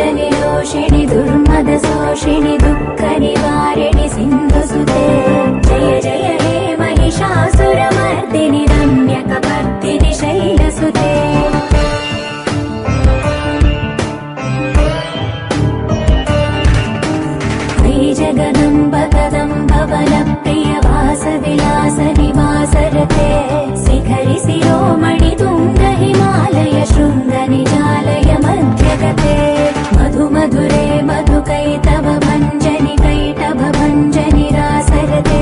अञ्जनिरोषिणि दुर्मदशोषिणि दुःखनिवारिणि सिन्धुसुते जय जय हे महिषासुरमर्दिनि रम्यकपर्दिनि शैलसुते जगदम्ब कदम्ब वनप्रिय वासविलास निवासरते शिखरि शिरोमणि तुङ्ग हिमालय शृङ्ग निजालय मध्यगते मधु मधुरे मधुकैटभ भञ्जनि कैटभ भञ्जनि रासरते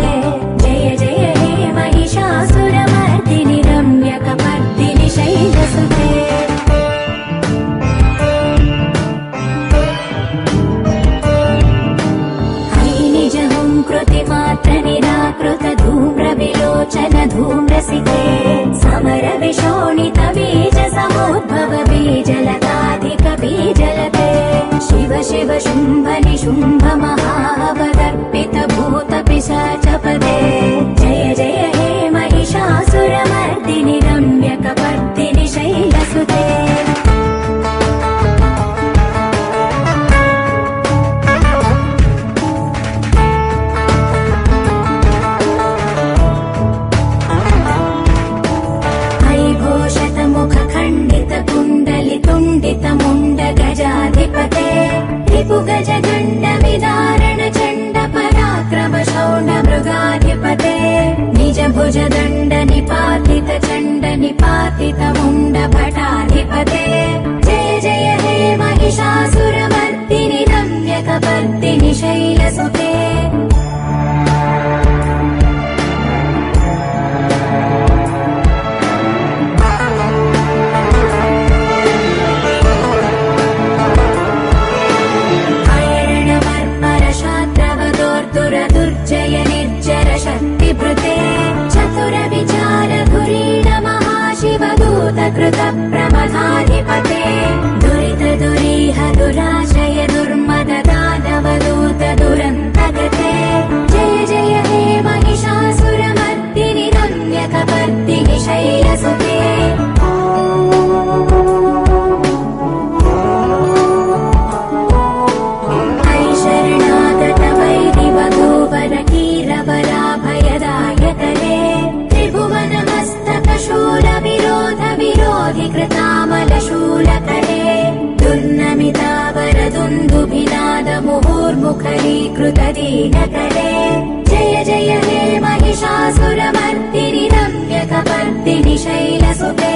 जय जय हे महिषासुरमर्दिनि रम्यकपर्दिनि शैलसुते कृतिमात्र निराकृत धूम्रविलोचन धूम्रसिते समर विशोणित बीज समुद्भव बीजलताधिक बीजलते शिव शिव शुम्भ निशुम्भ महावदर्पित भूत पिशाचपदे जय जय हे महिषासुरमर्दिनि रम्यकपर्दिनि शैलसुते मुण्ड गजाधिपते रिपुगज गण्ड विदारण चण्ड पराक्रम शौण्ड मृगाधिपते निज भुज दण्ड निपातित चण्ड निपातित मुण्ड भटाधिपते जय जय हे महिषासुरमर्दिनि रम्यकपर्दिनि शैलसुते दुर्जय निर्जर शक्तिभृते चतुर विचार धुरीण महाशिवदूत कृत प्रमथाधिपते दुरित दुरीह दुराशय दुर्मद दानवदूत दुरन्तगते जय जय हे महिषासुरमर्दिनि रम्यकपर्दिनि शैलसुते कृतामलशूलकरे दुर्नमितावरदुन्दुभिनाद मुहुर्मुखरीकृत दीनकरे जय जय हे महिषासुरमर्दिनि रम्यकपर्दिनि शैलसुते